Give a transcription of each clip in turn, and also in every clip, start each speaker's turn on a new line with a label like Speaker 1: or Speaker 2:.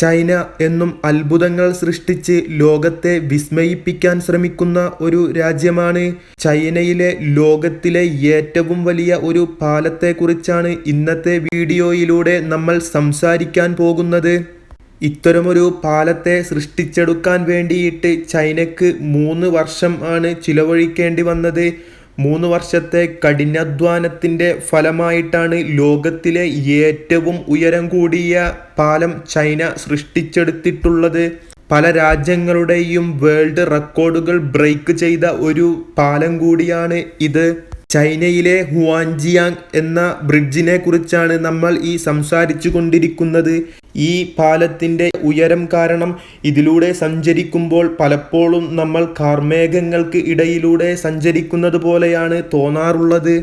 Speaker 1: China എന്നും അത്ഭുതങ്ങൾ സൃഷ്ടിച്ച് ലോകത്തെ വിസ്മയിപ്പിക്കാൻ ശ്രമിക്കുന്ന ഒരു രാജ്യമാണ്. ചൈനയിലെ ലോകത്തിലെ ഏറ്റവും വലിയ ഒരു പാലത്തെക്കുറിച്ചാണ് ഇന്നത്തെ വീഡിയോയിലൂടെ നമ്മൾ സംസാരിക്കാൻ പോകുന്നത്. ഇത്തരമൊരു പാലത്തെ സൃഷ്ടിച്ചെടുക്കാൻ വേണ്ടിയിട്ട് ചൈനയ്ക്ക് 3 വർഷം ആണ് ചിലവഴിക്കേണ്ടി വന്നത്. 3 വർഷത്തെ കഠിനാധ്വാനത്തിൻ്റെ ഫലമായിട്ടാണ് ലോകത്തിലെ ഏറ്റവും ഉയരം കൂടിയ പാലം ചൈന സൃഷ്ടിച്ചെടുത്തിട്ടുള്ളത്. പല രാജ്യങ്ങളുടെയും വേൾഡ് റെക്കോർഡുകൾ ബ്രേക്ക് ചെയ്ത ഒരു പാലം കൂടിയാണ് ഇത്. ചൈനയിലെ ഹുവാൻജിയാങ് എന്ന ബ്രിഡ്ജിനെ കുറിച്ചാണ് നമ്മൾ ഈ സംസാരിച്ചു കൊണ്ടിരിക്കുന്നത്. ഈ പാലത്തിൻ്റെ ഉയരം കാരണം ഇതിലൂടെ സഞ്ചരിക്കുമ്പോൾ പലപ്പോഴും നമ്മൾ കാർമേഘങ്ങൾക്ക് ഇടയിലൂടെ സഞ്ചരിക്കുന്നത് പോലെയാണ് തോന്നാറുള്ളത്.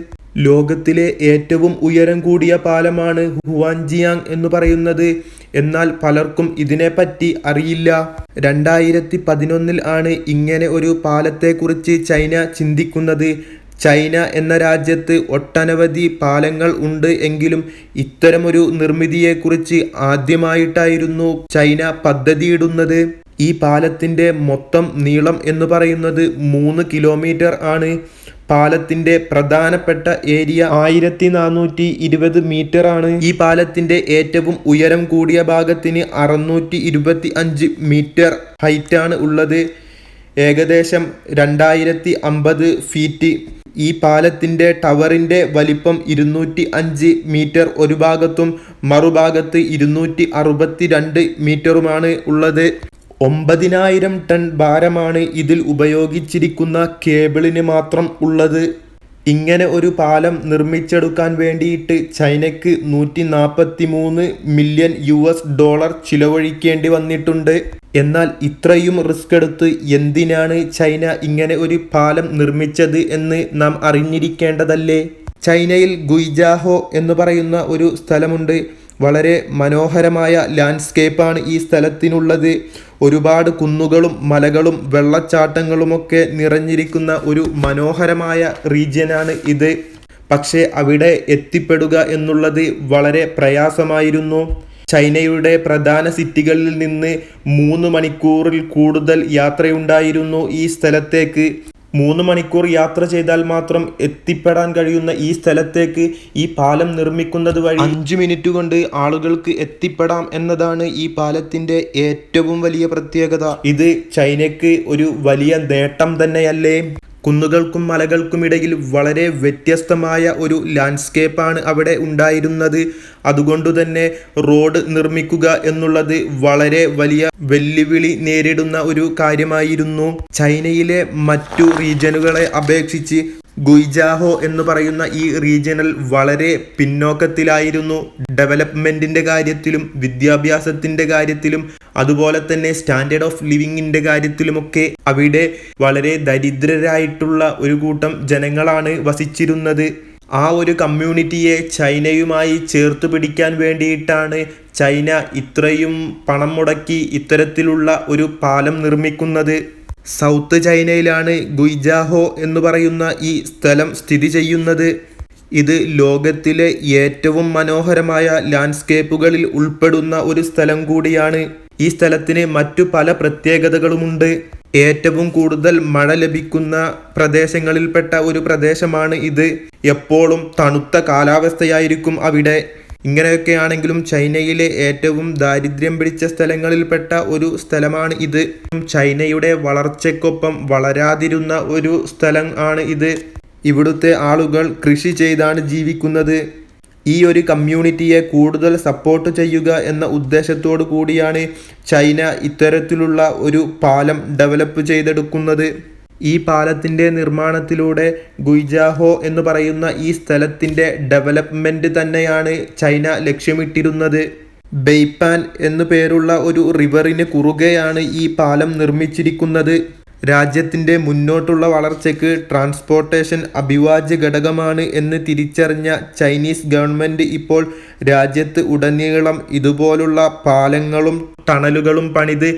Speaker 1: ലോകത്തിലെ ഏറ്റവും ഉയരം കൂടിയ പാലമാണ് ഹുവാൻജിയാങ് എന്ന് പറയുന്നത്. എന്നാൽ പലർക്കും ഇതിനെപ്പറ്റി അറിയില്ല. 2011 ആണ് ഇങ്ങനെ ഒരു പാലത്തെക്കുറിച്ച് ചൈന ചിന്തിക്കുന്നത്. ചൈന എന്ന രാജ്യത്ത് ഒട്ടനവധി പാലങ്ങൾ ഉണ്ട് എങ്കിലും ഇത്തരമൊരു നിർമ്മിതിയെക്കുറിച്ച് ആദ്യമായിട്ടായിരുന്നു ചൈന പദ്ധതിയിടുന്നത്. ഈ പാലത്തിൻ്റെ മൊത്തം നീളം എന്ന് പറയുന്നത് 3 കിലോമീറ്റർ ആണ്. പാലത്തിൻ്റെ പ്രധാനപ്പെട്ട ഏരിയ 1420 മീറ്റർ ആണ്. ഈ പാലത്തിൻ്റെ ഏറ്റവും ഉയരം കൂടിയ ഭാഗത്തിന് 625 മീറ്റർ ഹൈറ്റാണ് ഉള്ളത്. ഏകദേശം 2050 ഫീറ്റ്. ഈ പാലത്തിൻ്റെ ടവറിൻ്റെ വലിപ്പം 205 മീറ്റർ ഒരു ഭാഗത്തും മറുഭാഗത്ത് 262 മീറ്ററുമാണ് ഉള്ളത്. 9000 ടൺ ഭാരമാണ് ഇതിൽ ഉപയോഗിച്ചിരിക്കുന്ന കേബിളിന് മാത്രം ഉള്ളത്. ഇങ്ങനെ ഒരു പാലം നിർമ്മിച്ചെടുക്കാൻ വേണ്ടിയിട്ട് ചൈനയ്ക്ക് $143 മില്യൺ ചിലവഴിക്കേണ്ടി വന്നിട്ടുണ്ട്. എന്നാൽ ഇത്രയും റിസ്ക് എടുത്ത് എന്തിനാണ് ചൈന ഇങ്ങനെ ഒരു പാലം നിർമ്മിച്ചത് എന്ന് നാം അറിഞ്ഞിരിക്കേണ്ടതല്ലേ. ചൈനയിൽ ഗുയ്ജാഹോ എന്ന് പറയുന്ന ഒരു സ്ഥലമുണ്ട്. വളരെ മനോഹരമായ ലാൻഡ്സ്കേപ്പാണ് ഈ സ്ഥലത്തിനുള്ളത്. ഒരുപാട് കുന്നുകളും മലകളും വെള്ളച്ചാട്ടങ്ങളുമൊക്കെ നിറഞ്ഞിരിക്കുന്ന ഒരു മനോഹരമായ റീജിയനാണ് ഇത്. പക്ഷേ അവിടെ എത്തിപ്പെടുക എന്നുള്ളത് വളരെ പ്രയാസമായിരുന്നു. ചൈനയുടെ പ്രധാന സിറ്റികളിൽ നിന്ന് 3 മണിക്കൂറിൽ കൂടുതൽ യാത്രയുണ്ടായിരുന്നു ഈ സ്ഥലത്തേക്ക്. 3 മണിക്കൂർ യാത്ര ചെയ്താൽ മാത്രം എത്തിപ്പെടാൻ കഴിയുന്ന ഈ സ്ഥലത്തേക്ക് ഈ പാലം നിർമ്മിക്കുന്നത് വഴി 5 മിനിറ്റ് കൊണ്ട് ആളുകൾക്ക് എത്തിപ്പെടാം എന്നതാണ് ഈ പാലത്തിൻ്റെ ഏറ്റവും വലിയ പ്രത്യേകത. ഇത് ചൈനയ്ക്ക് ഒരു വലിയ നേട്ടം തന്നെയല്ലേ. കുന്നുകൾക്കും മലകൾക്കും ഇടയിൽ വളരെ വ്യത്യസ്തമായ ഒരു ലാൻഡ്സ്കേപ്പാണ് അവിടെ ഉണ്ടായിരുന്നത്. അതുകൊണ്ടുതന്നെ റോഡ് നിർമ്മിക്കുക എന്നുള്ളത് വളരെ വലിയ വെല്ലുവിളി നേരിടുന്ന ഒരു കാര്യമായിരുന്നു. ചൈനയിലെ മറ്റു റീജിയനുകളെ അപേക്ഷിച്ച് ഗുയ്ജാഹോ എന്ന് പറയുന്ന ഈ റീജിയനിൽ വളരെ പിന്നോക്കത്തിലായിരുന്നു. ഡെവലപ്മെൻറ്റിൻ്റെ കാര്യത്തിലും വിദ്യാഭ്യാസത്തിൻ്റെ കാര്യത്തിലും അതുപോലെ തന്നെ സ്റ്റാൻഡേർഡ് ഓഫ് ലിവിങ്ങിൻ്റെ കാര്യത്തിലുമൊക്കെ അവിടെ വളരെ ദരിദ്രരായിട്ടുള്ള ഒരു കൂട്ടം ജനങ്ങളാണ് വസിച്ചിരുന്നത്. ആ ഒരു കമ്മ്യൂണിറ്റിയെ ചൈനയുമായി ചേർത്ത് പിടിക്കാൻ വേണ്ടിയിട്ടാണ് ചൈന ഇത്രയും പണം മുടക്കി ഇത്തരത്തിലുള്ള ഒരു പാലം നിർമ്മിക്കുന്നത്. സൗത്ത് ചൈനയിലാണ് ഗുയ്ജാഹോ എന്ന് പറയുന്ന ഈ സ്ഥലം സ്ഥിതി ചെയ്യുന്നത്. ഇത് ലോകത്തിലെ ഏറ്റവും മനോഹരമായ ലാൻഡ്സ്കേപ്പുകളിൽ ഉൾപ്പെടുന്ന ഒരു സ്ഥലം കൂടിയാണ്. ഈ സ്ഥലത്തിന് മറ്റു പല പ്രത്യേകതകളുമുണ്ട്. ഏറ്റവും കൂടുതൽ മഴ ലഭിക്കുന്ന പ്രദേശങ്ങളിൽപ്പെട്ട ഒരു പ്രദേശമാണ് ഇത്. എപ്പോഴും തണുത്ത കാലാവസ്ഥയായിരിക്കും അവിടെ. ഇങ്ങനെയൊക്കെയാണെങ്കിലും ചൈനയിലെ ഏറ്റവും ദാരിദ്ര്യം പിടിച്ച സ്ഥലങ്ങളിൽപ്പെട്ട ഒരു സ്ഥലമാണ് ഇത്. ചൈനയുടെ വളർച്ചയ്ക്കൊപ്പം വളരാതിരുന്ന ഒരു സ്ഥലം ആണ് ഇത്. ഇവിടുത്തെ ആളുകൾ കൃഷി ചെയ്താണ് ജീവിക്കുന്നത്. ഈ ഒരു കമ്മ്യൂണിറ്റിയെ കൂടുതൽ സപ്പോർട്ട് ചെയ്യുക എന്ന ഉദ്ദേശത്തോടു കൂടിയാണ് ചൈന ഇത്തരത്തിലുള്ള ഒരു പാലം ഡെവലപ്പ് ചെയ്തെടുക്കുന്നത്. ഈ പാലത്തിൻ്റെ നിർമ്മാണത്തിലൂടെ ഗുയ്ജാഹോ എന്ന് പറയുന്ന ഈ സ്ഥലത്തിൻ്റെ ഡെവലപ്മെൻറ്റ് തന്നെയാണ് ചൈന ലക്ഷ്യമിട്ടിരുന്നത്. ബെയ്പാൻ എന്നു പേരുള്ള ഒരു റിവറിന് കുറുകെയാണ് ഈ പാലം നിർമ്മിച്ചിരിക്കുന്നത്. രാജ്യത്തിൻ്റെ മുന്നോട്ടുള്ള വളർച്ചയ്ക്ക് ട്രാൻസ്പോർട്ടേഷൻ അഭിവാജ്യ ഘടകമാണ് എന്ന് തിരിച്ചറിഞ്ഞ ചൈനീസ് ഗവൺമെൻറ് ഇപ്പോൾ രാജ്യത്ത് ഉടനീളം ഇതുപോലുള്ള പാലങ്ങളും ടണലുകളും പണിത്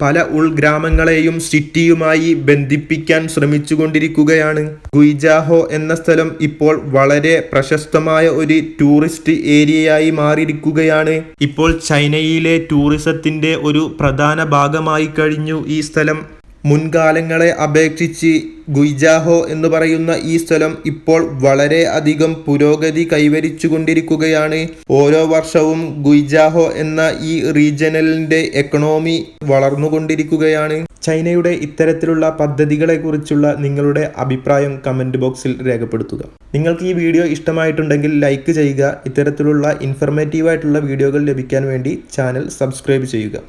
Speaker 1: പല ഉൾഗ്രാമങ്ങളെയും സിറ്റിയുമായി ബന്ധിപ്പിക്കാൻ ശ്രമിച്ചുകൊണ്ടിരിക്കുകയാണ്. ഗുയ്ജാഹോ എന്ന സ്ഥലം ഇപ്പോൾ വളരെ പ്രശസ്തമായ ഒരു ടൂറിസ്റ്റ് ഏരിയയായി മാറിയിരിക്കുകയാണ്. ഇപ്പോൾ ചൈനയിലെ ടൂറിസത്തിന്റെ ഒരു പ്രധാന ഭാഗമായി കഴിഞ്ഞു ഈ സ്ഥലം. മുൻകാലങ്ങളെ അപേക്ഷിച്ച് ഗുയ്ജാഹോ എന്ന് പറയുന്ന ഈ സ്ഥലം ഇപ്പോൾ വളരെ അധികം പുരോഗതി കൈവരിച്ചു കൊണ്ടിരിക്കുകയാണ്. ഓരോ വർഷവും ഗുയ്ജാഹോ എന്ന ഈ റീജിയണലിന്റെ എക്കണോമി വളർന്നുകൊണ്ടിരിക്കുകയാണ്. ചൈനയുടെ ഇത്തരത്തിലുള്ള പദ്ധതികളെ കുറിച്ചുള്ള നിങ്ങളുടെ അഭിപ്രായം കമന്റ് ബോക്സിൽ രേഖപ്പെടുത്തുക. നിങ്ങൾക്ക് ഈ വീഡിയോ ഇഷ്ടമായിട്ടുണ്ടെങ്കിൽ ലൈക്ക് ചെയ്യുക. ഇത്തരത്തിലുള്ള ഇൻഫർമേറ്റീവായിട്ടുള്ള വീഡിയോകൾ ലഭിക്കാൻ വേണ്ടി ചാനൽ സബ്സ്ക്രൈബ് ചെയ്യുക.